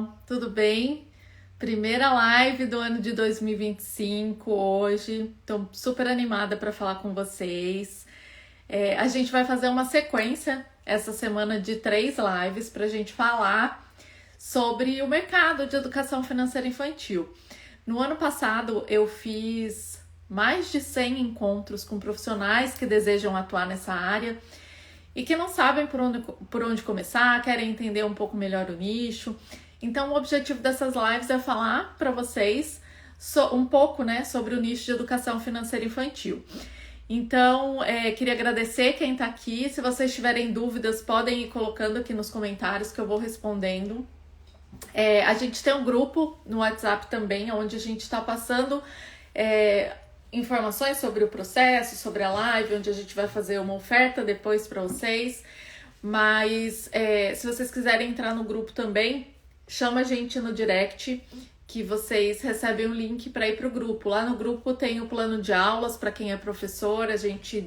pessoal, tudo bem? Primeira live do ano de 2025 hoje, estou super animada para falar com vocês. A gente vai fazer uma sequência essa semana de 3 lives para a gente falar sobre o mercado de educação financeira infantil. No ano passado eu fiz mais de 100 encontros com profissionais que desejam atuar nessa área e que não sabem por onde começar, querem entender um pouco melhor o nicho. Então o objetivo dessas lives é falar para vocês um pouco, né, sobre o nicho de educação financeira infantil. Então, queria agradecer quem está aqui. Se vocês tiverem dúvidas, podem ir colocando aqui nos comentários que eu vou respondendo. A gente tem um grupo no WhatsApp também, onde a gente está passando informações sobre o processo, sobre a live, onde a gente vai fazer uma oferta depois para vocês. Mas se vocês quiserem entrar no grupo também, chama a gente no direct, que vocês recebem um link para ir para o grupo. Lá no grupo tem o plano de aulas para quem é professor. A gente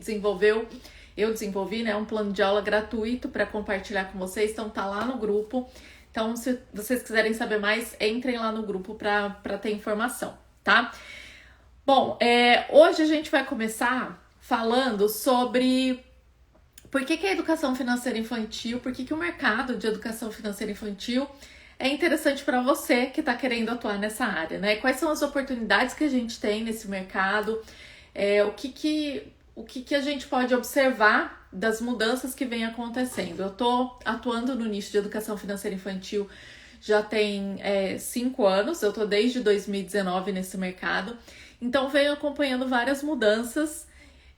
eu desenvolvi, né, um plano de aula gratuito para compartilhar com vocês. Então tá lá no grupo. Então, se vocês quiserem saber mais, entrem lá no grupo para ter informação, tá? Bom, hoje a gente vai começar falando sobre por que a educação financeira infantil, por que o mercado de educação financeira infantil é interessante para você que está querendo atuar nessa área, né? Quais são as oportunidades que a gente tem nesse mercado, o que a gente pode observar das mudanças que vem acontecendo. Eu estou atuando no nicho de educação financeira infantil já tem 5 anos, eu estou desde 2019 nesse mercado, então venho acompanhando várias mudanças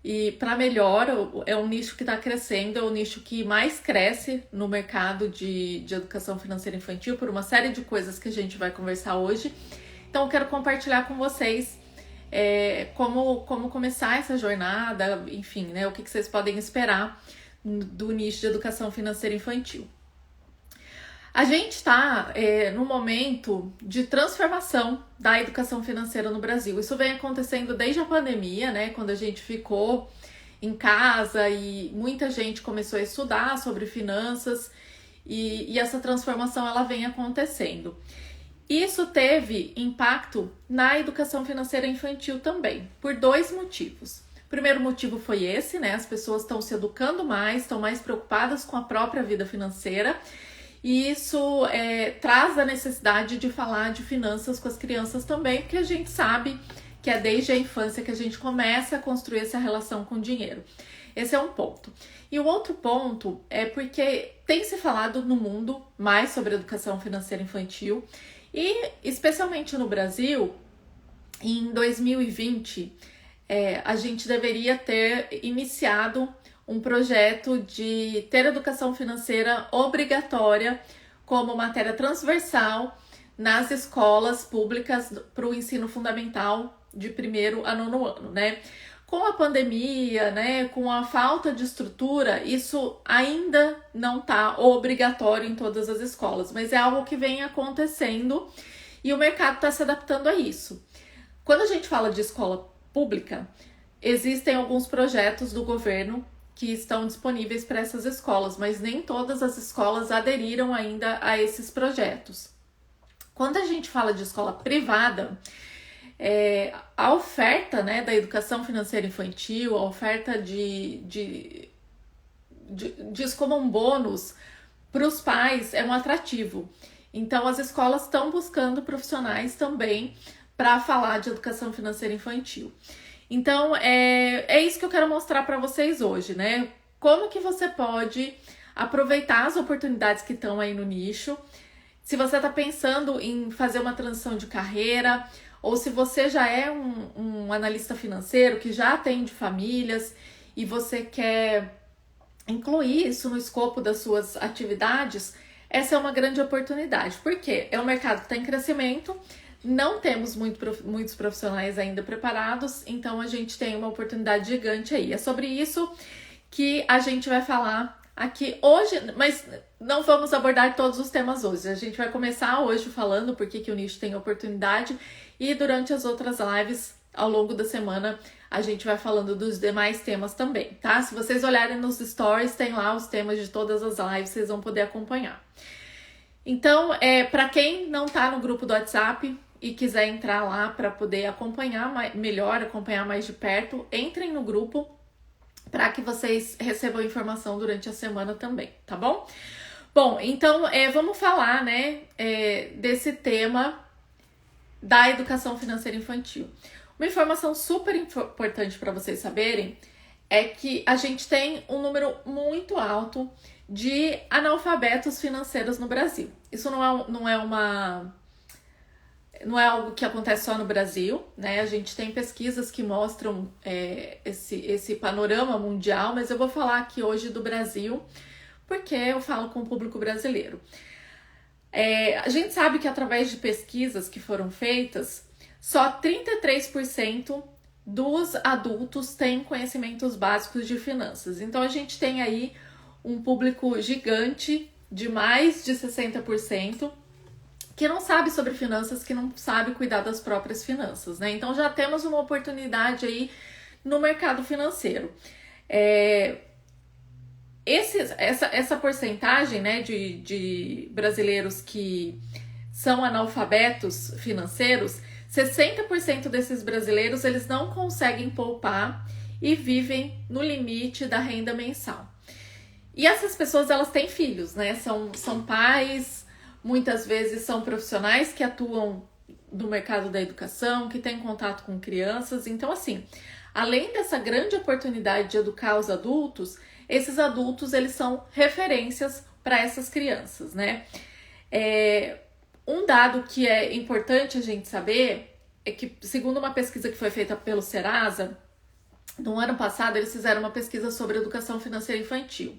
e para melhor. É um nicho que está crescendo, é o nicho que mais cresce no mercado de educação financeira infantil por uma série de coisas que a gente vai conversar hoje. Então eu quero compartilhar com vocês como começar essa jornada, enfim, né, o que vocês podem esperar do nicho de educação financeira infantil. A gente está num momento de transformação da educação financeira no Brasil. Isso vem acontecendo desde a pandemia, né? Quando a gente ficou em casa e muita gente começou a estudar sobre finanças e essa transformação ela vem acontecendo. Isso teve impacto na educação financeira infantil também, por 2 motivos. O primeiro motivo foi esse, né? As pessoas estão se educando mais, estão mais preocupadas com a própria vida financeira. E isso traz a necessidade de falar de finanças com as crianças também, porque a gente sabe que é desde a infância que a gente começa a construir essa relação com o dinheiro. Esse é um ponto. E o outro ponto é porque tem se falado no mundo mais sobre educação financeira infantil e, especialmente no Brasil, em 2020, a gente deveria ter iniciado um projeto de ter educação financeira obrigatória como matéria transversal nas escolas públicas para o ensino fundamental de 1º a 9º ano, né? Com a pandemia, né, com a falta de estrutura, isso ainda não está obrigatório em todas as escolas, mas é algo que vem acontecendo e o mercado está se adaptando a isso. Quando a gente fala de escola pública, existem alguns projetos do governo que estão disponíveis para essas escolas, mas nem todas as escolas aderiram ainda a esses projetos. Quando a gente fala de escola privada, a oferta, né, da educação financeira infantil, a oferta disso como um bônus para os pais é um atrativo. Então as escolas estão buscando profissionais também para falar de educação financeira infantil. Então, é isso que eu quero mostrar para vocês hoje, né? Como que você pode aproveitar as oportunidades que estão aí no nicho. Se você está pensando em fazer uma transição de carreira, ou se você já é um analista financeiro que já atende famílias e você quer incluir isso no escopo das suas atividades, essa é uma grande oportunidade. Por quê? É um mercado que está em crescimento. Não temos muitos profissionais ainda preparados, então a gente tem uma oportunidade gigante aí. É sobre isso que a gente vai falar aqui hoje, mas não vamos abordar todos os temas hoje. A gente vai começar hoje falando por que o nicho tem oportunidade e durante as outras lives, ao longo da semana, a gente vai falando dos demais temas também, tá? Se vocês olharem nos stories, tem lá os temas de todas as lives, vocês vão poder acompanhar. Então, para quem não está no grupo do WhatsApp e quiser entrar lá para poder acompanhar melhor, acompanhar mais de perto, entrem no grupo para que vocês recebam informação durante a semana também, tá bom? Bom, então vamos falar, né, desse tema da educação financeira infantil. Uma informação super importante para vocês saberem é que a gente tem um número muito alto de analfabetos financeiros no Brasil. Isso não é algo que acontece só no Brasil, né? A gente tem pesquisas que mostram esse panorama mundial, mas eu vou falar aqui hoje do Brasil, porque eu falo com o público brasileiro. A gente sabe que através de pesquisas que foram feitas, só 33% dos adultos têm conhecimentos básicos de finanças. Então a gente tem aí um público gigante de mais de 60% que não sabe sobre finanças, que não sabe cuidar das próprias finanças, né? Então já temos uma oportunidade aí no mercado financeiro. Essa porcentagem, né, de brasileiros que são analfabetos financeiros, 60% desses brasileiros eles não conseguem poupar e vivem no limite da renda mensal. E essas pessoas elas têm filhos, né? São pais, muitas vezes são profissionais que atuam no mercado da educação, que têm contato com crianças. Então, assim, além dessa grande oportunidade de educar os adultos, esses adultos eles são referências para essas crianças, né? Um dado que é importante a gente saber é que, segundo uma pesquisa que foi feita pelo Serasa, no ano passado eles fizeram uma pesquisa sobre educação financeira infantil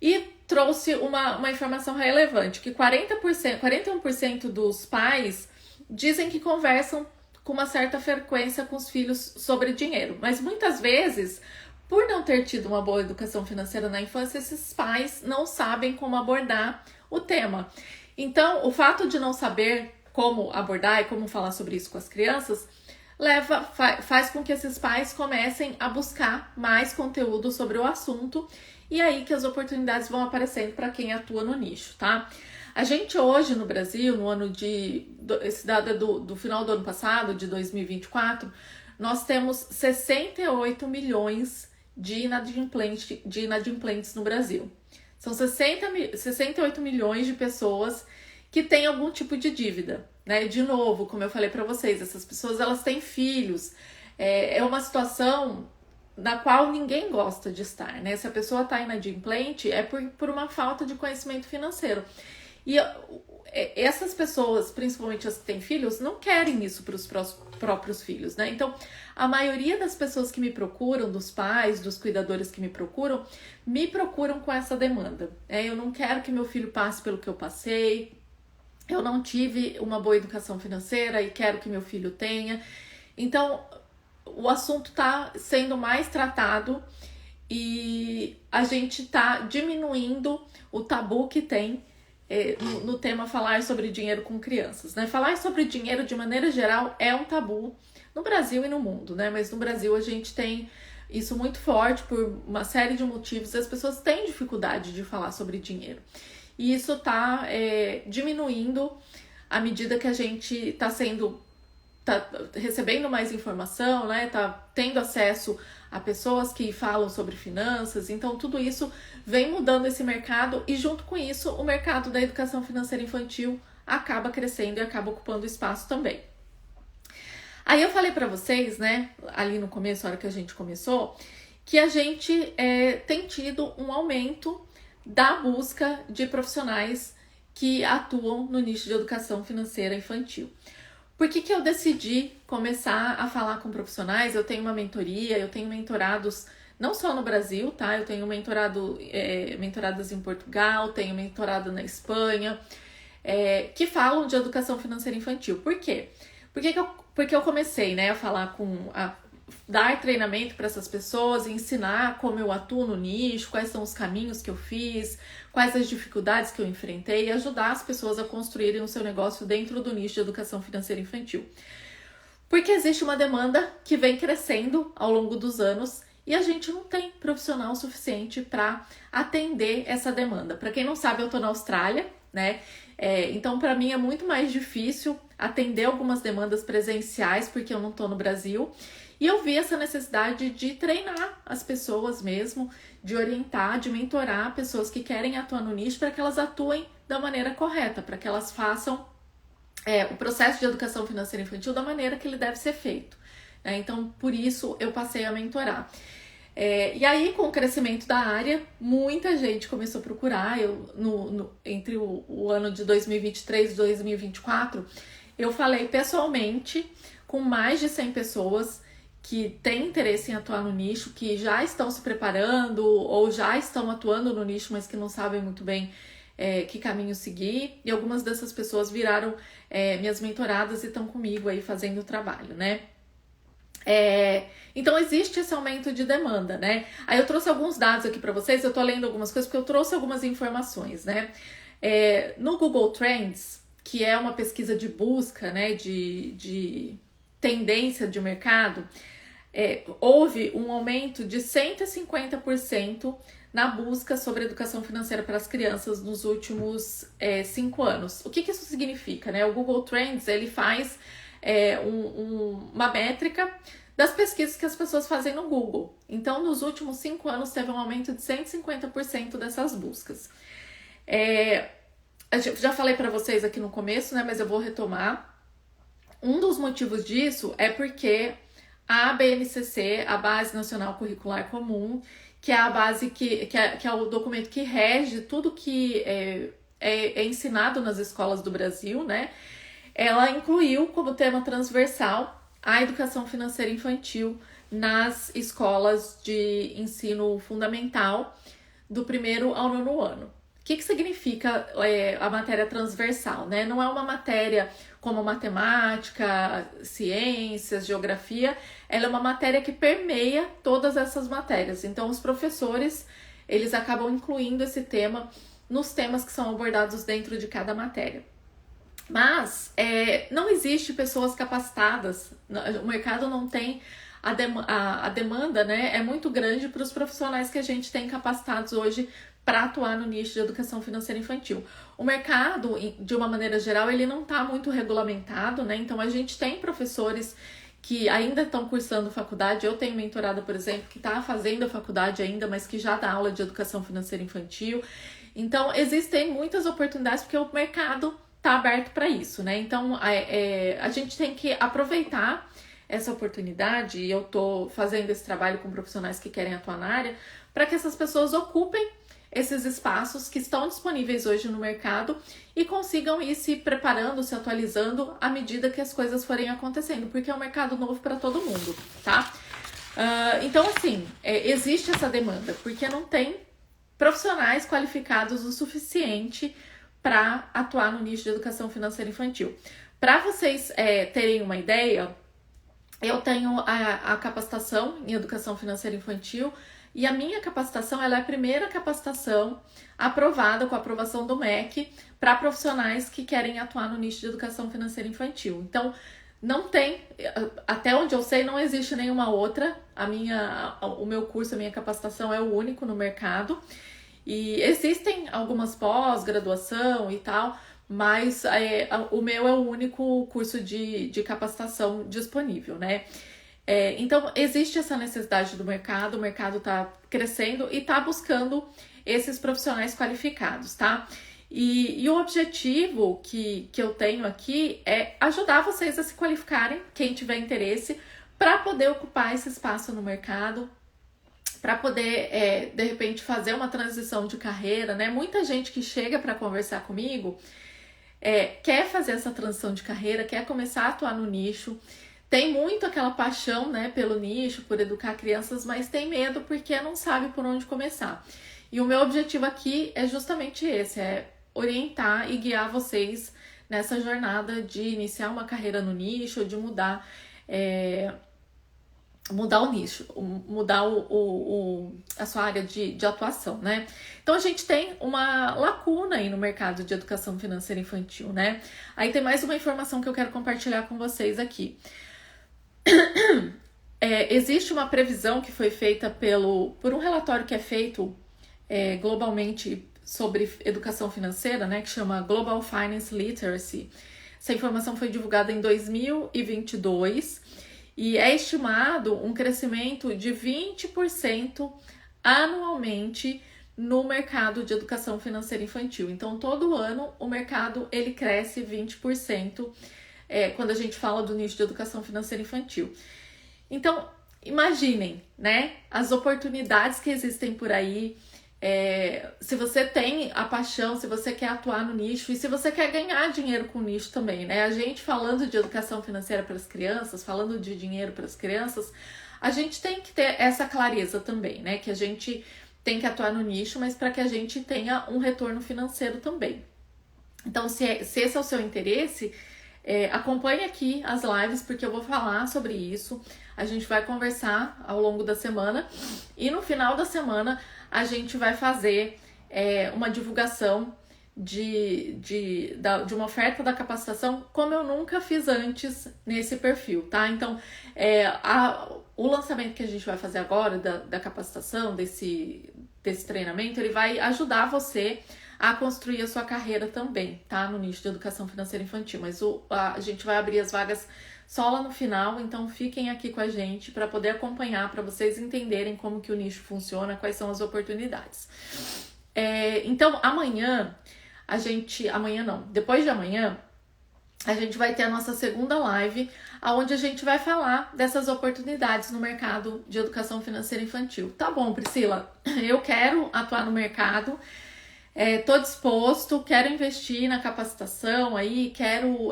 e trouxe uma informação relevante, que 41% dos pais dizem que conversam com uma certa frequência com os filhos sobre dinheiro, mas muitas vezes, por não ter tido uma boa educação financeira na infância, esses pais não sabem como abordar o tema. Então, o fato de não saber como abordar e como falar sobre isso com as crianças faz com que esses pais comecem a buscar mais conteúdo sobre o assunto e aí que as oportunidades vão aparecendo para quem atua no nicho, tá? A gente hoje no Brasil, no ano esse dado é do final do ano passado, de 2024, nós temos 68 milhões de inadimplentes no Brasil. São 68 milhões de pessoas que têm algum tipo de dívida, né? De novo, como eu falei para vocês, essas pessoas elas têm filhos. É uma situação na qual ninguém gosta de estar, né? Se a pessoa está inadimplente, é por uma falta de conhecimento financeiro. E essas pessoas, principalmente as que têm filhos, não querem isso para os próprios filhos, né? Então, a maioria das pessoas que me procuram, dos pais, dos cuidadores que me procuram com essa demanda. Eu não quero que meu filho passe pelo que eu passei, eu não tive uma boa educação financeira e quero que meu filho tenha. Então, o assunto está sendo mais tratado e a gente está diminuindo o tabu que tem no tema falar sobre dinheiro com crianças, né? Falar sobre dinheiro de maneira geral é um tabu no Brasil e no mundo, né? Mas no Brasil a gente tem isso muito forte por uma série de motivos. As pessoas têm dificuldade de falar sobre dinheiro. E isso está diminuindo à medida que a gente está recebendo mais informação, né? Tá tendo acesso a pessoas que falam sobre finanças. Então, tudo isso vem mudando esse mercado e, junto com isso, o mercado da educação financeira infantil acaba crescendo e acaba ocupando espaço também. Aí eu falei para vocês, né, ali no começo, a hora que a gente começou, que a gente tem tido um aumento da busca de profissionais que atuam no nicho de educação financeira infantil. Por que eu decidi começar a falar com profissionais? Eu tenho uma mentoria, eu tenho mentorados não só no Brasil, tá? Eu tenho mentoradas em Portugal, tenho mentorado na Espanha, que falam de educação financeira infantil. Por quê? Porque eu comecei, né, a dar treinamento para essas pessoas, ensinar como eu atuo no nicho, quais são os caminhos que eu fiz, quais as dificuldades que eu enfrentei e ajudar as pessoas a construírem o seu negócio dentro do nicho de educação financeira infantil. Porque existe uma demanda que vem crescendo ao longo dos anos e a gente não tem profissional suficiente para atender essa demanda. Para quem não sabe, eu estou na Austrália, né? Então, para mim é muito mais difícil atender algumas demandas presenciais, porque eu não tô no Brasil. E eu vi essa necessidade de treinar as pessoas mesmo, de orientar, de mentorar pessoas que querem atuar no nicho para que elas atuem da maneira correta, para que elas façam o processo de educação financeira infantil da maneira que ele deve ser feito. Então, por isso, eu passei a mentorar. E aí, com o crescimento da área, muita gente começou a procurar. Entre o ano de 2023 e 2024, eu falei pessoalmente com mais de 100 pessoas que têm interesse em atuar no nicho, que já estão se preparando ou já estão atuando no nicho, mas que não sabem muito bem que caminho seguir. E algumas dessas pessoas viraram minhas mentoradas e estão comigo aí fazendo o trabalho, né? Então existe esse aumento de demanda, né? Aí eu trouxe alguns dados aqui para vocês, eu tô lendo algumas coisas porque eu trouxe algumas informações, né? No Google Trends, que é uma pesquisa de busca, né, de tendência de mercado, houve um aumento de 150% na busca sobre educação financeira para as crianças nos últimos 5 anos. O que isso significa, né? O Google Trends, ele faz uma métrica das pesquisas que as pessoas fazem no Google. Então, nos últimos 5 anos, teve um aumento de 150% dessas buscas. Eu já falei para vocês aqui no começo, né? Mas eu vou retomar. Um dos motivos disso é porque a BNCC, a Base Nacional Curricular Comum, que é a base que é o documento que rege tudo que é ensinado nas escolas do Brasil, né? Ela incluiu como tema transversal a educação financeira infantil nas escolas de ensino fundamental do 1º ao 9º ano. O que significa a matéria transversal, né? Não é uma matéria como matemática, ciências, geografia, ela é uma matéria que permeia todas essas matérias. Então, os professores, eles acabam incluindo esse tema nos temas que são abordados dentro de cada matéria. Mas não existe pessoas capacitadas, o mercado não tem a demanda, né, é muito grande para os profissionais que a gente tem capacitados hoje para atuar no nicho de educação financeira infantil. O mercado, de uma maneira geral, ele não está muito regulamentado, né? Então a gente tem professores que ainda estão cursando faculdade. Eu tenho mentorada, por exemplo, que está fazendo a faculdade ainda, mas que já dá aula de educação financeira infantil. Então existem muitas oportunidades porque o mercado está aberto para isso, né? Então a gente tem que aproveitar essa oportunidade, e eu estou fazendo esse trabalho com profissionais que querem atuar na área, para que essas pessoas ocupem esses espaços que estão disponíveis hoje no mercado e consigam ir se preparando, se atualizando à medida que as coisas forem acontecendo, porque é um mercado novo para todo mundo, tá? Então, assim, existe essa demanda, porque não tem profissionais qualificados o suficiente para atuar no nicho de educação financeira infantil. Para vocês terem uma ideia, eu tenho a capacitação em educação financeira infantil, e a minha capacitação ela é a primeira capacitação aprovada com a aprovação do MEC para profissionais que querem atuar no nicho de educação financeira infantil. Então, não tem, até onde eu sei, não existe nenhuma outra. O meu curso, a minha capacitação é o único no mercado. E existem algumas pós-graduação e tal, mas o meu é o único curso de capacitação disponível, né? Então, existe essa necessidade do mercado, o mercado está crescendo e está buscando esses profissionais qualificados, tá? E o objetivo que eu tenho aqui é ajudar vocês a se qualificarem, quem tiver interesse, para poder ocupar esse espaço no mercado, para poder, de repente, fazer uma transição de carreira, né? Muita gente que chega para conversar comigo quer fazer essa transição de carreira, quer começar a atuar no nicho, tem muito aquela paixão, né, pelo nicho, por educar crianças, mas tem medo porque não sabe por onde começar. E o meu objetivo aqui é justamente esse, orientar e guiar vocês nessa jornada de iniciar uma carreira no nicho, de mudar o nicho, mudar a sua área de atuação, né? Então a gente tem uma lacuna aí no mercado de educação financeira infantil, né? Aí tem mais uma informação que eu quero compartilhar com vocês aqui. Existe uma previsão que foi feita por um relatório que é feito globalmente sobre educação financeira, né, que chama Global Finance Literacy. Essa informação foi divulgada em 2022 e é estimado um crescimento de 20% anualmente no mercado de educação financeira infantil. Então, todo ano o mercado ele cresce 20% quando a gente fala do nicho de educação financeira infantil. Então, imaginem, né, as oportunidades que existem por aí. Se você tem a paixão, se você quer atuar no nicho e se você quer ganhar dinheiro com o nicho também, né? A gente falando de educação financeira para as crianças, falando de dinheiro para as crianças, a gente tem que ter essa clareza também, né? Que a gente tem que atuar no nicho, mas para que a gente tenha um retorno financeiro também. Então, se esse é o seu interesse, acompanhe aqui as lives, porque eu vou falar sobre isso. A gente vai conversar ao longo da semana e no final da semana a gente vai fazer uma divulgação de uma oferta da capacitação como eu nunca fiz antes nesse perfil, tá? Então, o lançamento que a gente vai fazer agora da capacitação, desse treinamento, ele vai ajudar você a construir a sua carreira também, tá? No nicho de educação financeira infantil. Mas a gente vai abrir as vagas só lá no final, então fiquem aqui com a gente para poder acompanhar, para vocês entenderem como que o nicho funciona, quais são as oportunidades. Então, depois de amanhã, a gente vai ter a nossa segunda live, onde a gente vai falar dessas oportunidades no mercado de educação financeira infantil. Tá bom, Priscila, eu quero atuar no mercado, tô disposto, quero investir na capacitação aí, quero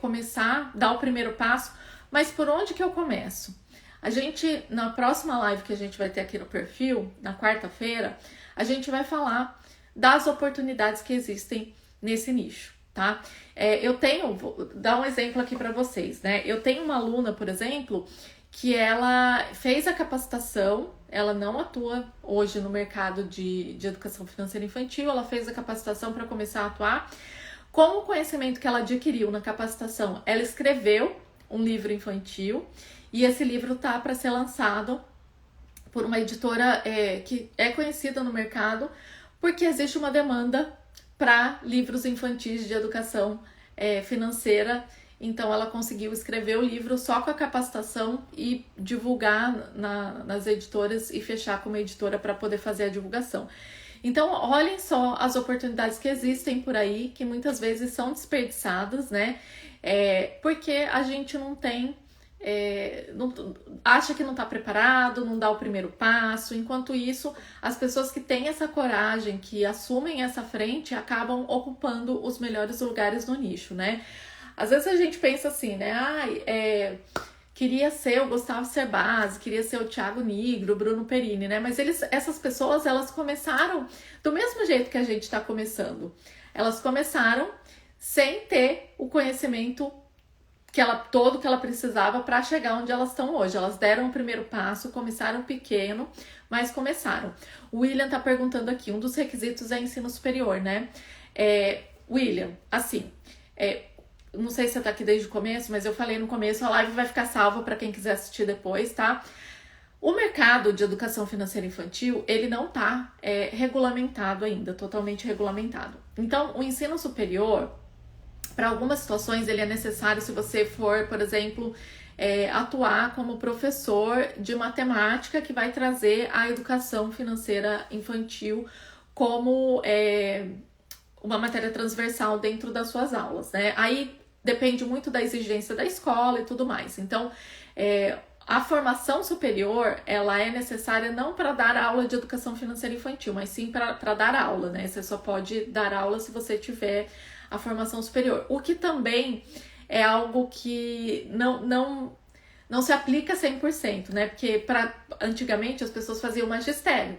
começar, dar o primeiro passo, mas por onde que eu começo? A gente, na próxima live que a gente vai ter aqui no perfil, na quarta-feira, a gente vai falar das oportunidades que existem nesse nicho, tá? Vou dar um exemplo aqui para vocês, né? Eu tenho uma aluna, por exemplo, que ela fez a capacitação, ela não atua hoje no mercado de educação financeira infantil, ela fez a capacitação para começar a atuar. Com o conhecimento que ela adquiriu na capacitação, ela escreveu um livro infantil e esse livro tá para ser lançado por uma editora que é conhecida no mercado, porque existe uma demanda para livros infantis de educação financeira. Então, ela conseguiu escrever o livro só com a capacitação e divulgar nas editoras e fechar com uma editora para poder fazer a divulgação. Então, olhem só as oportunidades que existem por aí, que muitas vezes são desperdiçadas, né? Porque a gente não tem... acha que não está preparado, não dá o primeiro passo. Enquanto isso, as pessoas que têm essa coragem, que assumem essa frente, acabam ocupando os melhores lugares no nicho, né? Às vezes a gente pensa assim, né? Queria ser o Gustavo Cerbasi, queria ser o Thiago Nigro, o Bruno Perini, né? Mas essas pessoas, elas começaram do mesmo jeito que a gente está começando. Elas começaram sem ter o conhecimento todo que ela precisava para chegar onde elas estão hoje. Elas deram o primeiro passo, começaram pequeno, mas começaram. O William tá perguntando aqui, um dos requisitos é ensino superior, né? William, assim, não sei se você tá aqui desde o começo, mas eu falei no começo, a live vai ficar salva para quem quiser assistir depois, tá? O mercado de educação financeira infantil, ele não tá regulamentado ainda, totalmente regulamentado. Então, o ensino superior, para algumas situações, ele é necessário se você for, por exemplo, atuar como professor de matemática que vai trazer a educação financeira infantil como uma matéria transversal dentro das suas aulas, né? Aí depende muito da exigência da escola e tudo mais. Então, a formação superior, ela é necessária não para dar aula de educação financeira infantil, mas sim para dar aula, né? Você só pode dar aula se você tiver a formação superior. O que também é algo que não se aplica 100%, né? Porque antigamente as pessoas faziam magistério.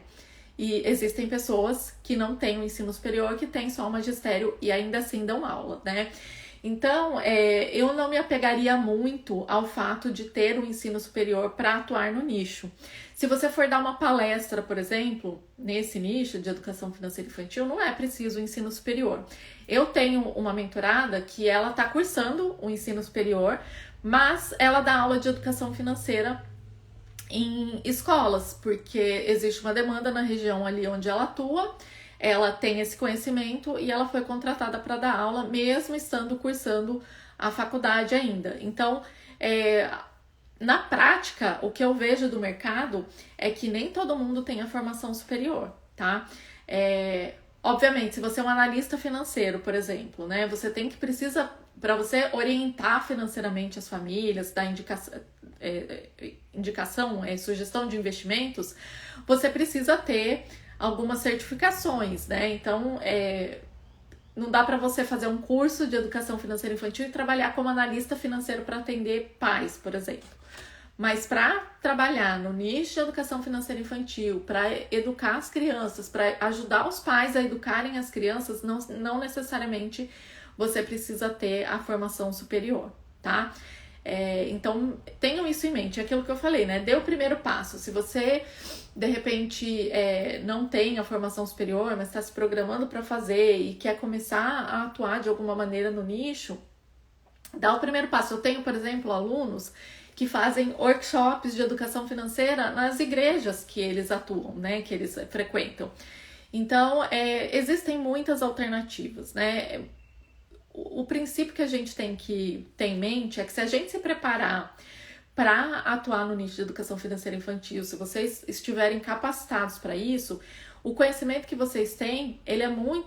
E existem pessoas que não têm o ensino superior, que têm só o magistério e ainda assim dão aula, né? Então, eu não me apegaria muito ao fato de ter um ensino superior para atuar no nicho. Se você for dar uma palestra, por exemplo, nesse nicho de educação financeira infantil, não é preciso o ensino superior. Eu tenho uma mentorada que ela está cursando o ensino superior, mas ela dá aula de educação financeira em escolas, porque existe uma demanda na região ali onde ela atua. ela tem esse conhecimento e ela foi contratada para dar aula, mesmo estando cursando a faculdade ainda. Então, na prática, o que eu vejo do mercado é que nem todo mundo tem a formação superior, tá? Obviamente, se você é um analista financeiro, por exemplo, né, você precisa, para você orientar financeiramente as famílias, dar sugestão de investimentos, você precisa ter algumas certificações, né? Então, não dá para você fazer um curso de educação financeira infantil e trabalhar como analista financeiro para atender pais, por exemplo. Mas para trabalhar no nicho de educação financeira infantil, para educar as crianças, para ajudar os pais a educarem as crianças, não necessariamente você precisa ter a formação superior, tá? Então, tenham isso em mente, é aquilo que eu falei, né? Dê o primeiro passo. Se você, de repente, não tem a formação superior, mas está se programando para fazer e quer começar a atuar de alguma maneira no nicho, dá o primeiro passo. Eu tenho, por exemplo, alunos que fazem workshops de educação financeira nas igrejas que eles atuam, né? Que eles frequentam. Então, existem muitas alternativas, né? O princípio que a gente tem que ter em mente é que se a gente se preparar para atuar no nicho de educação financeira infantil, se vocês estiverem capacitados para isso, o conhecimento que vocês têm,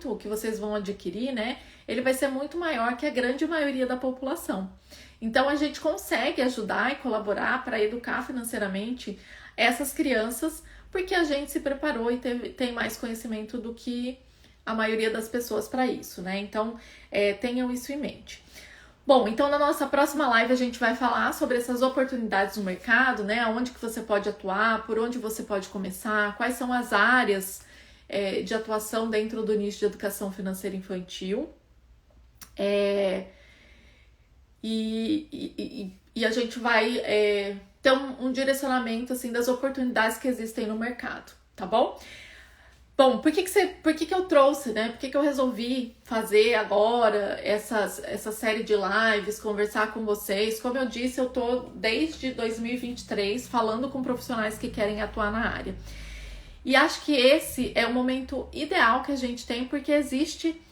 o que vocês vão adquirir, né? Ele vai ser muito maior que a grande maioria da população. Então, a gente consegue ajudar e colaborar para educar financeiramente essas crianças, porque a gente se preparou e tem mais conhecimento do que a maioria das pessoas para isso, né? Então, tenham isso em mente. Bom, então na nossa próxima live a gente vai falar sobre essas oportunidades no mercado, né? Onde que você pode atuar, por onde você pode começar, quais são as áreas de atuação dentro do nicho de educação financeira infantil. E a gente vai ter um direcionamento assim, das oportunidades que existem no mercado, tá bom? Bom, por que eu trouxe, né? Por que eu resolvi fazer agora essa série de lives, conversar com vocês? Como eu disse, eu tô desde 2023 falando com profissionais que querem atuar na área. E acho que esse é o momento ideal que a gente tem, porque existe,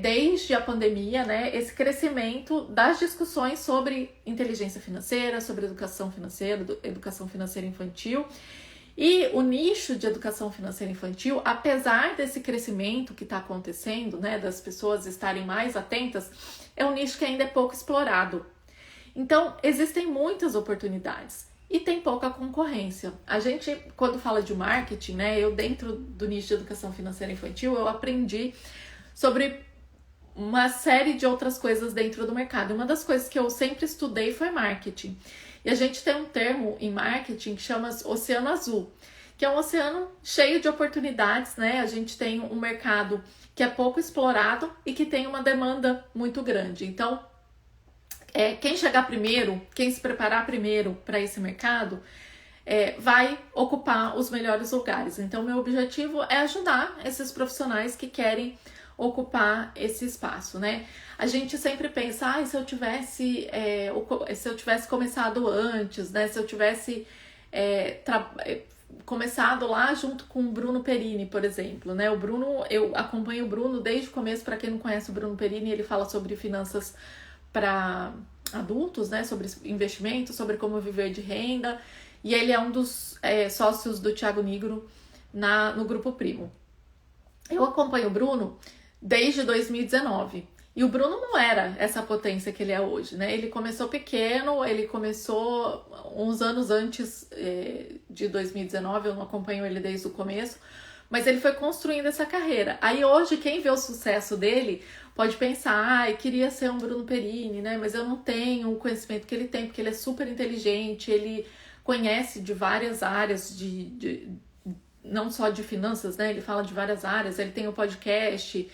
desde a pandemia, né, esse crescimento das discussões sobre inteligência financeira, sobre educação financeira infantil. E o nicho de educação financeira infantil, apesar desse crescimento que está acontecendo, né, das pessoas estarem mais atentas, é um nicho que ainda é pouco explorado. Então, existem muitas oportunidades e tem pouca concorrência. A gente, quando fala de marketing, né, eu dentro do nicho de educação financeira infantil, eu aprendi sobre uma série de outras coisas dentro do mercado. Uma das coisas que eu sempre estudei foi marketing. E a gente tem um termo em marketing que chama oceano azul, que é um oceano cheio de oportunidades, né? A gente tem um mercado que é pouco explorado e que tem uma demanda muito grande. Então, quem chegar primeiro, quem se preparar primeiro para esse mercado, vai ocupar os melhores lugares. Então, meu objetivo é ajudar esses profissionais que querem ocupar esse espaço, né? A gente sempre pensa, se eu tivesse começado antes, né? Se eu tivesse começado lá junto com o Bruno Perini, por exemplo, né? O Bruno, eu acompanho o Bruno desde o começo. Para quem não conhece o Bruno Perini, ele fala sobre finanças para adultos, né? Sobre investimento, sobre como viver de renda. E ele é um dos sócios do Thiago Nigro no Grupo Primo. Eu acompanho o Bruno desde 2019. E o Bruno não era essa potência que ele é hoje, né? Ele começou pequeno, ele começou uns anos antes de 2019, eu não acompanho ele desde o começo, mas ele foi construindo essa carreira. Aí hoje, quem vê o sucesso dele pode pensar, eu queria ser um Bruno Perini, né? Mas eu não tenho o conhecimento que ele tem, porque ele é super inteligente, ele conhece de várias áreas, não só de finanças, né? Ele fala de várias áreas, ele tem o podcast,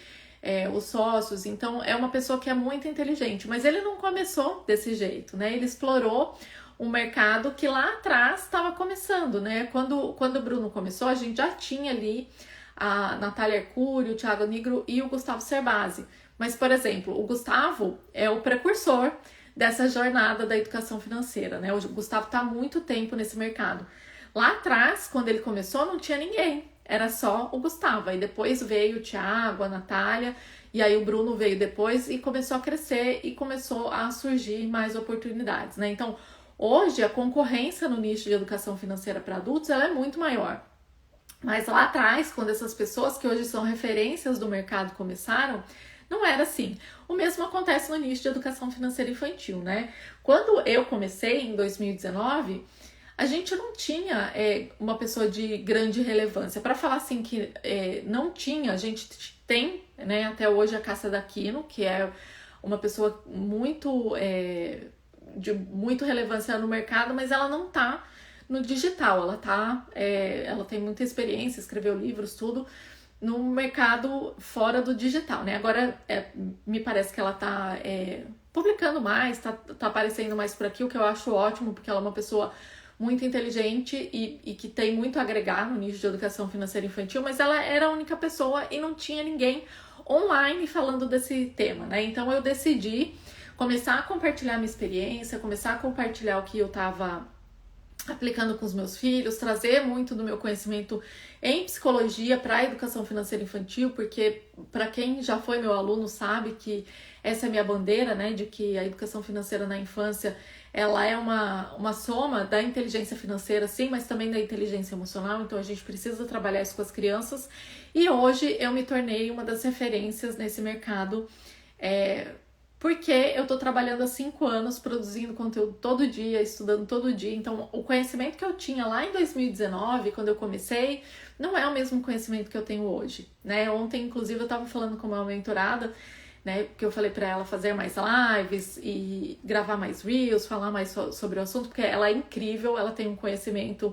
os sócios, então é uma pessoa que é muito inteligente, mas ele não começou desse jeito, né? Ele explorou um mercado que lá atrás estava começando, né? Quando o Bruno começou, a gente já tinha ali a Natália Arcuri, o Thiago Nigro e o Gustavo Cerbasi. Mas, por exemplo, o Gustavo é o precursor dessa jornada da educação financeira, né? O Gustavo está há muito tempo nesse mercado. Lá atrás, quando ele começou, não tinha ninguém. era só o Gustavo. Aí depois veio o Thiago, a Natália, e aí o Bruno veio depois e começou a crescer e começou a surgir mais oportunidades, né? Então, hoje a concorrência no nicho de educação financeira para adultos, ela é muito maior. Mas lá atrás, quando essas pessoas que hoje são referências do mercado começaram, não era assim. O mesmo acontece no nicho de educação financeira infantil, né? Quando eu comecei em 2019, a gente não tinha uma pessoa de grande relevância. Para falar assim que não tinha, a gente tem, né, até hoje a Cássia Daquino, que é uma pessoa muito de muito relevância no mercado, mas ela não tá no digital, ela tem muita experiência, escreveu livros, tudo, no mercado fora do digital, né? Agora, me parece que ela tá publicando mais, tá aparecendo mais por aqui, o que eu acho ótimo, porque ela é uma pessoa muito inteligente e que tem muito a agregar no nicho de educação financeira infantil, mas ela era a única pessoa e não tinha ninguém online falando desse tema, né? Então eu decidi começar a compartilhar minha experiência, começar a compartilhar o que eu tava aplicando com os meus filhos, trazer muito do meu conhecimento em psicologia para a educação financeira infantil, porque para quem já foi meu aluno sabe que essa é minha bandeira, né, de que a educação financeira na infância, ela é uma soma da inteligência financeira, sim, mas também da inteligência emocional, então a gente precisa trabalhar isso com as crianças, e hoje eu me tornei uma das referências nesse mercado, porque eu tô trabalhando há 5 anos, produzindo conteúdo todo dia, estudando todo dia. Então, o conhecimento que eu tinha lá em 2019, quando eu comecei, não é o mesmo conhecimento que eu tenho hoje, né? Ontem, inclusive, eu tava falando com uma mentorada, né? Porque eu falei pra ela fazer mais lives e gravar mais reels, falar mais sobre o assunto, porque ela é incrível, ela tem um conhecimento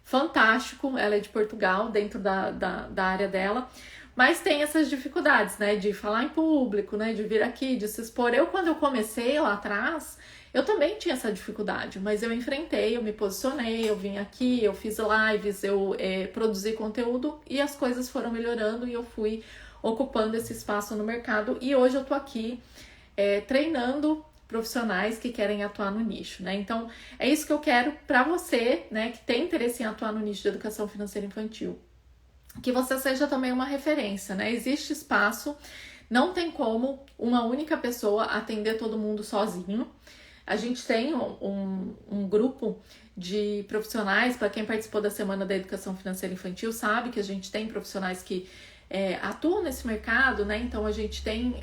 fantástico, ela é de Portugal, dentro da área dela. Mas tem essas dificuldades, né, de falar em público, né, de vir aqui, de se expor. Quando eu comecei lá atrás, eu também tinha essa dificuldade, mas eu enfrentei, eu me posicionei, eu vim aqui, eu fiz lives, eu produzi conteúdo e as coisas foram melhorando e eu fui ocupando esse espaço no mercado. E hoje eu tô aqui treinando profissionais que querem atuar no nicho, né? Então, é isso que eu quero para você, né, que tem interesse em atuar no nicho de educação financeira infantil. Que você seja também uma referência, né? Existe espaço, não tem como uma única pessoa atender todo mundo sozinho. A gente tem um grupo de profissionais, para quem participou da Semana da Educação Financeira Infantil, sabe que a gente tem profissionais que atuam nesse mercado, né? Então a gente tem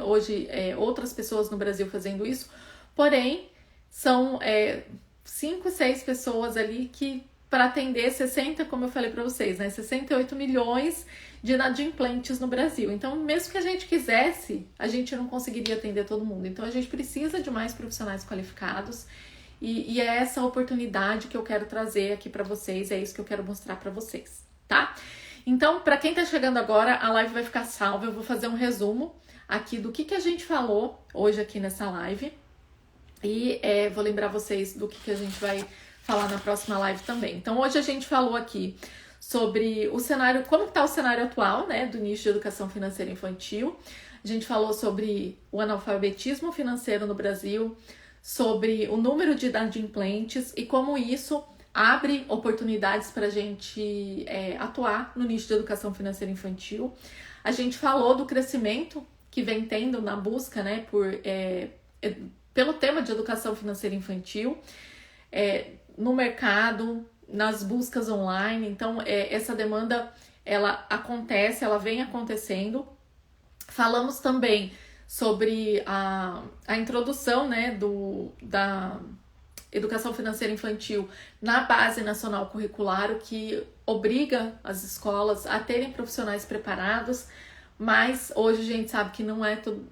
hoje outras pessoas no Brasil fazendo isso, porém são 5, 6 pessoas ali que para atender 60, como eu falei para vocês, né, 68 milhões de inadimplentes no Brasil. Então, mesmo que a gente quisesse, a gente não conseguiria atender todo mundo. Então, a gente precisa de mais profissionais qualificados e é essa oportunidade que eu quero trazer aqui para vocês, é isso que eu quero mostrar para vocês, tá? Então, para quem tá chegando agora, a live vai ficar salva, eu vou fazer um resumo aqui do que a gente falou hoje aqui nessa live e vou lembrar vocês do que a gente vai falar na próxima live também. Então, hoje a gente falou aqui sobre o cenário, como está o cenário atual, né, do nicho de educação financeira infantil. A gente falou sobre o analfabetismo financeiro no Brasil, sobre o número de inadimplentes e como isso abre oportunidades para a gente atuar no nicho de educação financeira infantil. A gente falou do crescimento que vem tendo na busca, né, pelo tema de educação financeira infantil, no mercado, nas buscas online. Então, essa demanda, ela acontece, ela vem acontecendo. Falamos também sobre a introdução, né, da educação financeira infantil na base nacional curricular, o que obriga as escolas a terem profissionais preparados, mas hoje a gente sabe que não é tudo,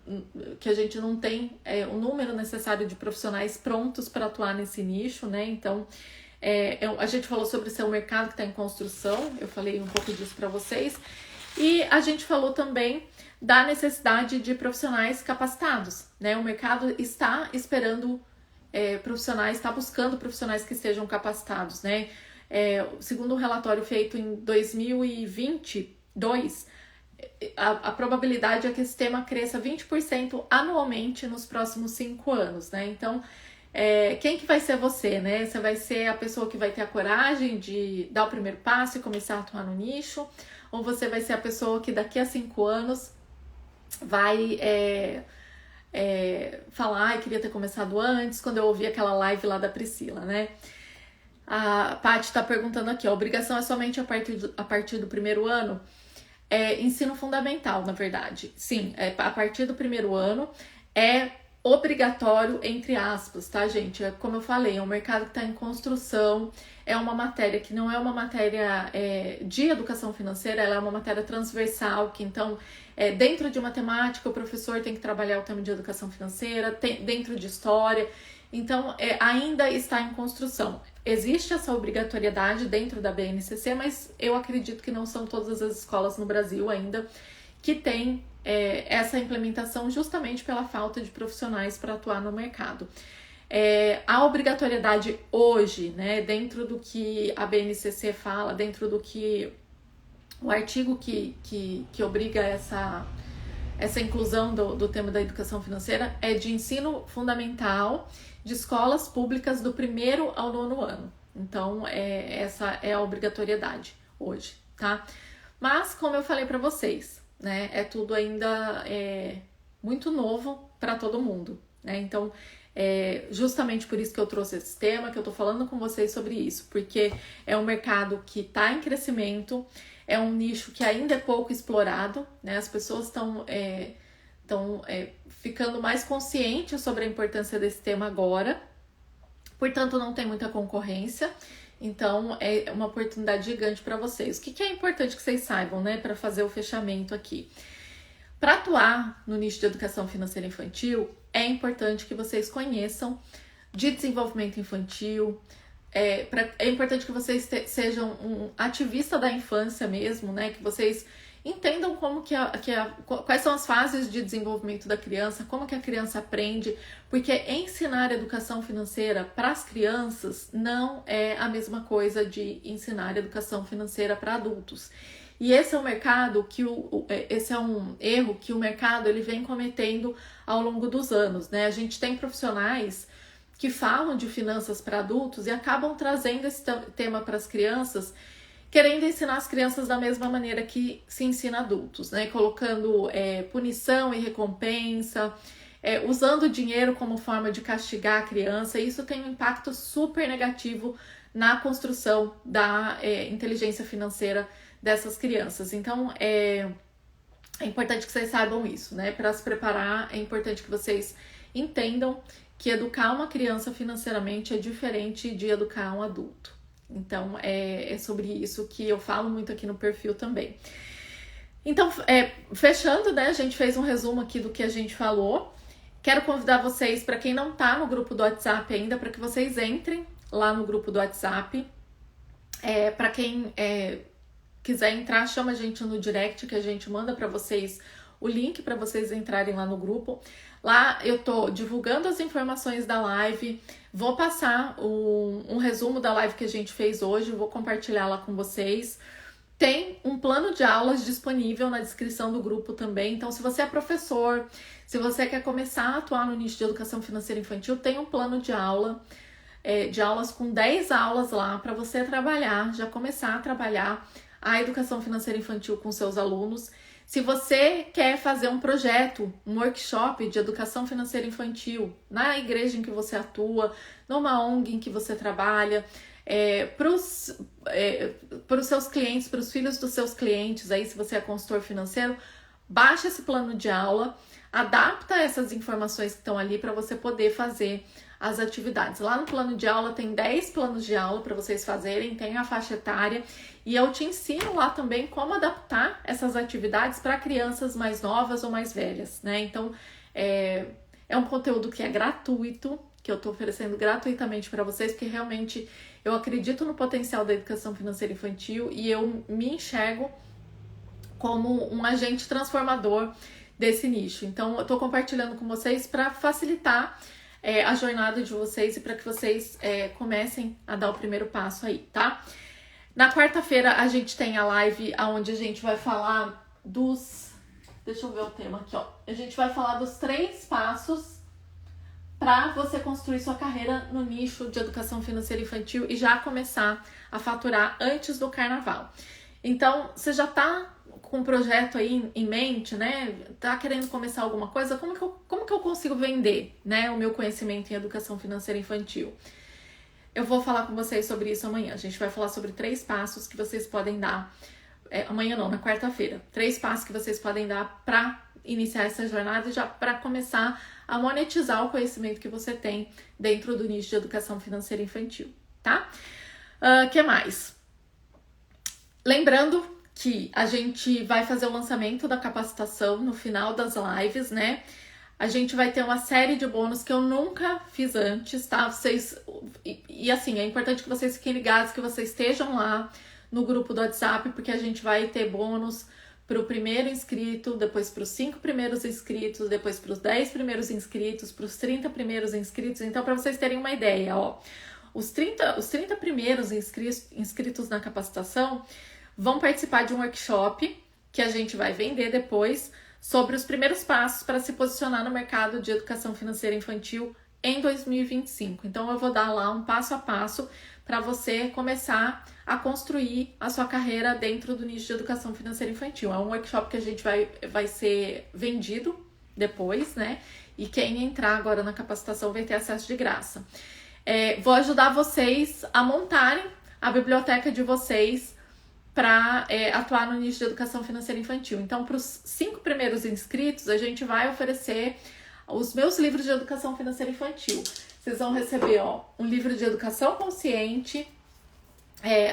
que a gente não tem o número necessário de profissionais prontos para atuar nesse nicho, né? Então, a gente falou sobre ser um mercado que está em construção, eu falei um pouco disso para vocês, e a gente falou também da necessidade de profissionais capacitados, né? O mercado está esperando profissionais, está buscando profissionais que estejam capacitados, né? Segundo um relatório feito em 2022, a probabilidade é que esse tema cresça 20% anualmente nos próximos 5 anos, né? Então, quem que vai ser você, né? Você vai ser a pessoa que vai ter a coragem de dar o primeiro passo e começar a atuar no nicho? Ou você vai ser a pessoa que daqui a 5 anos vai falar, ai, queria ter começado antes, quando eu ouvi aquela live lá da Priscila, né? A Paty tá perguntando aqui, a obrigação é somente a partir do primeiro ano? Ensino fundamental, na verdade. Sim, a partir do primeiro ano é obrigatório, entre aspas, tá, gente? Como eu falei, é um mercado que está em construção, é uma matéria que não é uma matéria de educação financeira, ela é uma matéria transversal, que então, dentro de matemática, o professor tem que trabalhar o tema de educação financeira, dentro de história, então ainda está em construção. Existe essa obrigatoriedade dentro da BNCC, mas eu acredito que não são todas as escolas no Brasil ainda que têm essa implementação justamente pela falta de profissionais para atuar no mercado. A obrigatoriedade hoje, né, dentro do que a BNCC fala, dentro do que o artigo que obriga essa inclusão do tema da educação financeira é de ensino fundamental de escolas públicas do 1º ao 9º ano. Então, essa é a obrigatoriedade hoje, tá? Mas, como eu falei para vocês, né, é tudo ainda muito novo para todo mundo, né? Então, justamente por isso que eu trouxe esse tema, que eu tô falando com vocês sobre isso, porque é um mercado que tá em crescimento, é um nicho que ainda é pouco explorado, né? As pessoas estão ficando mais conscientes sobre a importância desse tema agora, portanto não tem muita concorrência, então é uma oportunidade gigante para vocês. O que é importante que vocês saibam, né, para fazer o fechamento aqui? Para atuar no nicho de educação financeira infantil, é importante que vocês conheçam de desenvolvimento infantil, é importante que vocês sejam um ativista da infância mesmo, né? Que vocês entendam como quais são as fases de desenvolvimento da criança, como que a criança aprende, porque ensinar educação financeira para as crianças não é a mesma coisa de ensinar educação financeira para adultos. E esse é um mercado esse é um erro que o mercado ele vem cometendo ao longo dos anos, né? A gente tem profissionais que falam de finanças para adultos e acabam trazendo esse tema para as crianças, querendo ensinar as crianças da mesma maneira que se ensina adultos, né? Colocando punição e recompensa, usando o dinheiro como forma de castigar a criança, e isso tem um impacto super negativo na construção da inteligência financeira dessas crianças. Então, é importante que vocês saibam isso, né? Para se preparar, é importante que vocês entendam que educar uma criança financeiramente é diferente de educar um adulto. Então, é sobre isso que eu falo muito aqui no perfil também. Então, fechando, né, a gente fez um resumo aqui do que a gente falou. Quero convidar vocês, para quem não tá no grupo do WhatsApp ainda, para que vocês entrem lá no grupo do WhatsApp. Para quem quiser entrar, chama a gente no direct, que a gente manda para vocês o link para vocês entrarem lá no grupo. Lá eu tô divulgando as informações da live, vou passar um resumo da live que a gente fez hoje, vou compartilhar lá com vocês. Tem um plano de aulas disponível na descrição do grupo também, então se você é professor, se você quer começar a atuar no nicho de educação financeira infantil, tem um plano de aulas com 10 aulas lá para você trabalhar, já começar a trabalhar a educação financeira infantil com seus alunos. Se você quer fazer um projeto, um workshop de educação financeira infantil na igreja em que você atua, numa ONG em que você trabalha, para os seus clientes, para os filhos dos seus clientes, aí se você é consultor financeiro, baixa esse plano de aula, adapta essas informações que estão ali para você poder fazer as atividades. Lá no plano de aula tem 10 planos de aula para vocês fazerem, tem a faixa etária, e eu te ensino lá também como adaptar essas atividades para crianças mais novas ou mais velhas, né? Então, é um conteúdo que é gratuito, que eu estou oferecendo gratuitamente para vocês, porque realmente eu acredito no potencial da educação financeira infantil e eu me enxergo como um agente transformador desse nicho. Então, eu estou compartilhando com vocês para facilitar a jornada de vocês e para que vocês comecem a dar o primeiro passo aí, tá? Na quarta-feira a gente tem a live onde a gente vai falar dos... Deixa eu ver o tema aqui, ó. A gente vai falar dos 3 passos para você construir sua carreira no nicho de educação financeira infantil e já começar a faturar antes do carnaval. Então, você já tá com um projeto aí em mente, né? Tá querendo começar alguma coisa? Como que eu consigo vender, né, o meu conhecimento em educação financeira infantil? Eu vou falar com vocês sobre isso amanhã. A gente vai falar sobre 3 passos que vocês podem dar. Amanhã não, na quarta-feira. 3 passos que vocês podem dar para iniciar essa jornada e já para começar a monetizar o conhecimento que você tem dentro do nicho de educação financeira infantil, tá? Que mais? Lembrando que a gente vai fazer o lançamento da capacitação no final das lives, né? A gente vai ter uma série de bônus que eu nunca fiz antes, tá? E assim, é importante que vocês fiquem ligados, que vocês estejam lá no grupo do WhatsApp, porque a gente vai ter bônus para o primeiro inscrito, depois para os 5 primeiros inscritos, depois para os 10 primeiros inscritos, para os 30 primeiros inscritos. Então, para vocês terem uma ideia, ó, os 30 primeiros inscritos na capacitação vão participar de um workshop que a gente vai vender depois sobre os primeiros passos para se posicionar no mercado de educação financeira infantil em 2025. Então, eu vou dar lá um passo a passo para você começar a construir a sua carreira dentro do nicho de educação financeira infantil. É um workshop que a gente vai ser vendido depois, né? E quem entrar agora na capacitação vai ter acesso de graça. Vou ajudar vocês a montarem a biblioteca de vocês para atuar no nicho de educação financeira infantil. Então, para os 5 primeiros inscritos, a gente vai oferecer os meus livros de educação financeira infantil. Vocês vão receber, ó, um livro de educação consciente,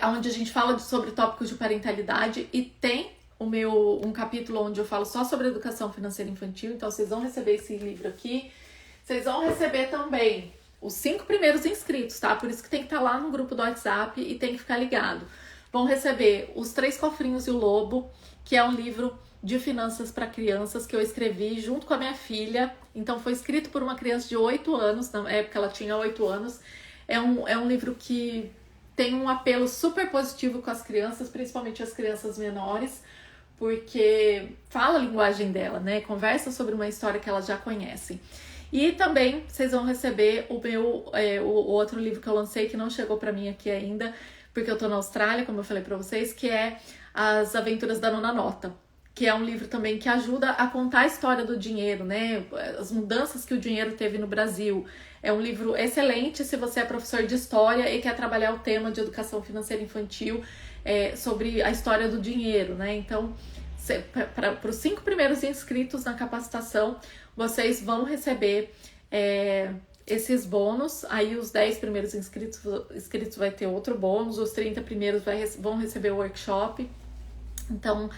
onde a gente fala sobre tópicos de parentalidade, e tem um capítulo onde eu falo só sobre educação financeira infantil. Então, vocês vão receber esse livro aqui. Vocês vão receber também os 5 primeiros inscritos, tá? Por isso que tem que estar lá no grupo do WhatsApp e tem que ficar ligado. Vão receber Os 3 Cofrinhos e o Lobo, que é um livro de finanças para crianças que eu escrevi junto com a minha filha. Então, foi escrito por uma criança de 8 anos, na época ela tinha 8 anos. É um livro que tem um apelo super positivo com as crianças, principalmente as crianças menores, porque fala a linguagem dela, né? Conversa sobre uma história que elas já conhecem. E também vocês vão receber o outro livro que eu lancei, que não chegou para mim aqui ainda, porque eu tô na Austrália, como eu falei para vocês, que é As Aventuras da Nona Nota, que é um livro também que ajuda a contar a história do dinheiro, né? As mudanças que o dinheiro teve no Brasil. É um livro excelente se você é professor de história e quer trabalhar o tema de educação financeira infantil, sobre a história do dinheiro, né? Então, para os 5 primeiros inscritos na capacitação, vocês vão receber esses bônus. Aí os 10 primeiros inscritos vai ter outro bônus, os 30 primeiros vão receber o workshop. Então,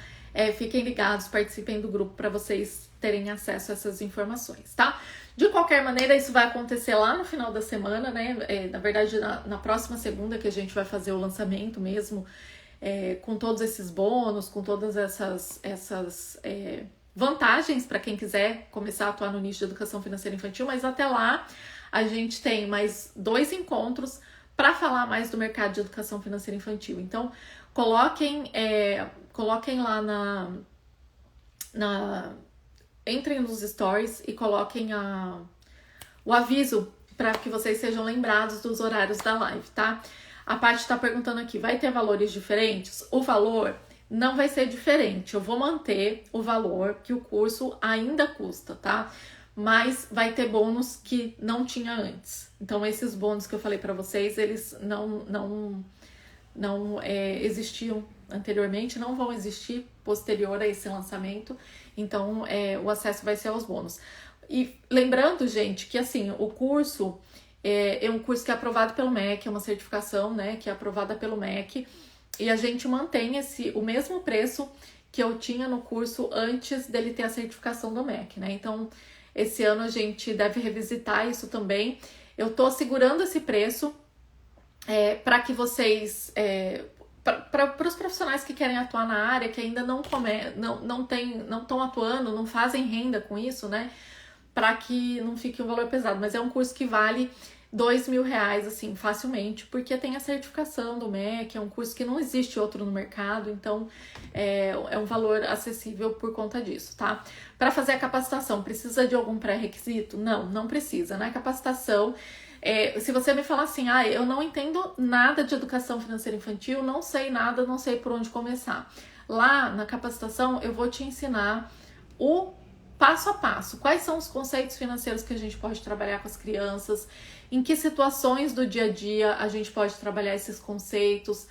fiquem ligados, participem do grupo para vocês terem acesso a essas informações, tá? De qualquer maneira, isso vai acontecer lá no final da semana, né? Na verdade, na próxima segunda que a gente vai fazer o lançamento mesmo, com todos esses bônus, com todas essas vantagens para quem quiser começar a atuar no nicho de educação financeira infantil. Mas até lá, a gente tem mais 2 encontros para falar mais do mercado de educação financeira infantil. Então, coloquem lá entrem nos stories e coloquem o aviso para que vocês sejam lembrados dos horários da live, tá? A Paty está perguntando aqui, vai ter valores diferentes? O valor não vai ser diferente, eu vou manter o valor que o curso ainda custa, tá? Mas vai ter bônus que não tinha antes. Então, esses bônus que eu falei para vocês, eles não existiam anteriormente, não vão existir posterior a esse lançamento. Então, o acesso vai ser aos bônus. E lembrando, gente, que assim, o curso é um curso que é aprovado pelo MEC, é uma certificação, né, que é aprovada pelo MEC, e a gente mantém o mesmo preço que eu tinha no curso antes dele ter a certificação do MEC, né? Então, esse ano a gente deve revisitar isso também. Eu tô segurando esse preço para que vocês, para os profissionais que querem atuar na área, que ainda não estão atuando, não fazem renda com isso, né? Para que não fique um valor pesado. Mas é um curso que vale R$ 2.000, assim, facilmente, porque tem a certificação do MEC, é um curso que não existe outro no mercado, então é um valor acessível por conta disso, tá? Para fazer a capacitação, precisa de algum pré-requisito? Não, não precisa, né? Capacitação, se você me falar assim, eu não entendo nada de educação financeira infantil, não sei nada, não sei por onde começar. Lá na capacitação, eu vou te ensinar o passo a passo. Quais são os conceitos financeiros que a gente pode trabalhar com as crianças? Em que situações do dia a dia a gente pode trabalhar esses conceitos?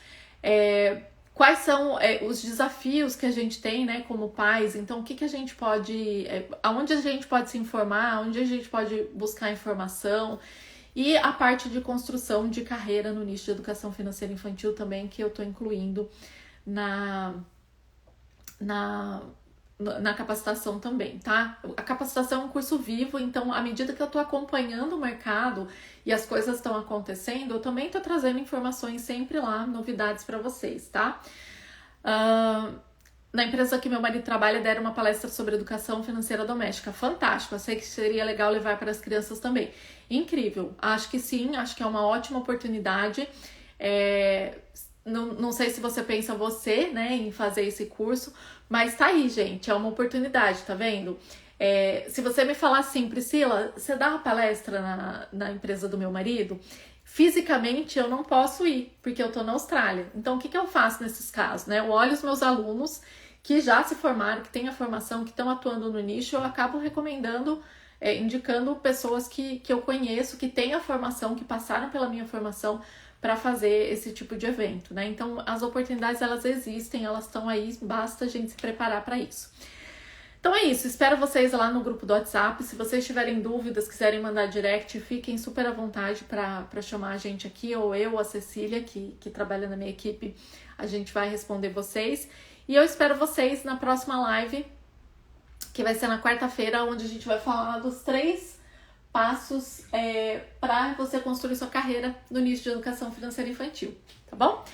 Quais são os desafios que a gente tem, né, como pais? Então, o que a gente pode... aonde a gente pode se informar? Onde a gente pode buscar informação? E a parte de construção de carreira no nicho de educação financeira infantil também, que eu estou incluindo na capacitação também, tá? A capacitação é um curso vivo, então à medida que eu tô acompanhando o mercado e as coisas estão acontecendo, eu também tô trazendo informações sempre lá, novidades para vocês, tá? Na empresa que meu marido trabalha, deram uma palestra sobre educação financeira doméstica. Fantástico, eu sei que seria legal levar para as crianças também. Incrível, acho que sim, acho que é uma ótima oportunidade. Não sei se você pensa né, em fazer esse curso, mas tá aí, gente, é uma oportunidade, tá vendo? Se você me falar assim, Priscila, você dá uma palestra na empresa do meu marido? Fisicamente eu não posso ir, porque eu tô na Austrália. Então, o que eu faço nesses casos, né? Eu olho os meus alunos que já se formaram, que têm a formação, que estão atuando no nicho, eu acabo recomendando, indicando pessoas que eu conheço, que têm a formação, que passaram pela minha formação, para fazer esse tipo de evento, né? Então, as oportunidades, elas existem, elas estão aí, basta a gente se preparar para isso. Então é isso, espero vocês lá no grupo do WhatsApp. Se vocês tiverem dúvidas, quiserem mandar direct, fiquem super à vontade para chamar a gente aqui, ou eu, ou a Cecília, que trabalha na minha equipe, a gente vai responder vocês. E eu espero vocês na próxima live, que vai ser na quarta-feira, onde a gente vai falar dos 3 passos para você construir sua carreira no nicho de educação financeira infantil, tá bom?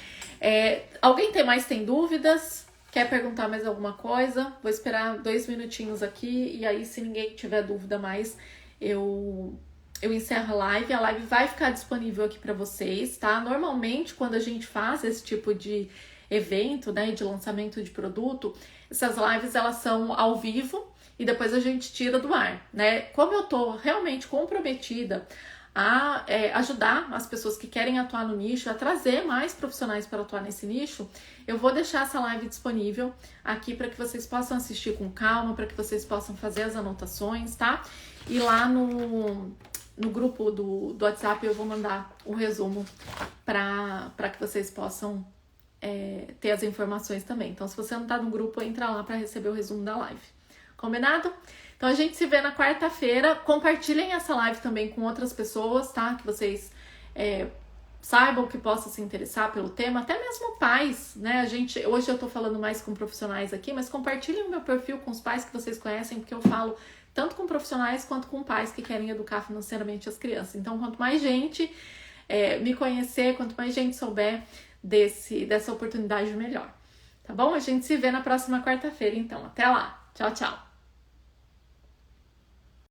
Alguém tem dúvidas? Quer perguntar mais alguma coisa? Vou esperar 2 minutinhos aqui e aí, se ninguém tiver dúvida mais, eu encerro a live. A live vai ficar disponível aqui para vocês, tá? Normalmente, quando a gente faz esse tipo de evento, né, de lançamento de produto, essas lives, elas são ao vivo, e depois a gente tira do ar, né? Como eu tô realmente comprometida a ajudar as pessoas que querem atuar no nicho, a trazer mais profissionais para atuar nesse nicho, eu vou deixar essa live disponível aqui para que vocês possam assistir com calma, para que vocês possam fazer as anotações, tá? E lá no grupo do WhatsApp eu vou mandar o resumo para que vocês possam ter as informações também. Então, se você não tá no grupo, entra lá para receber o resumo da live. Combinado? Então a gente se vê na quarta-feira. Compartilhem essa live também com outras pessoas, tá? Que vocês saibam que possam se interessar pelo tema, até mesmo pais, né? Hoje eu tô falando mais com profissionais aqui, mas compartilhem o meu perfil com os pais que vocês conhecem, porque eu falo tanto com profissionais quanto com pais que querem educar financeiramente as crianças. Então, quanto mais gente me conhecer, quanto mais gente souber dessa oportunidade, melhor. Tá bom? A gente se vê na próxima quarta-feira, então. Até lá! Tchau, tchau!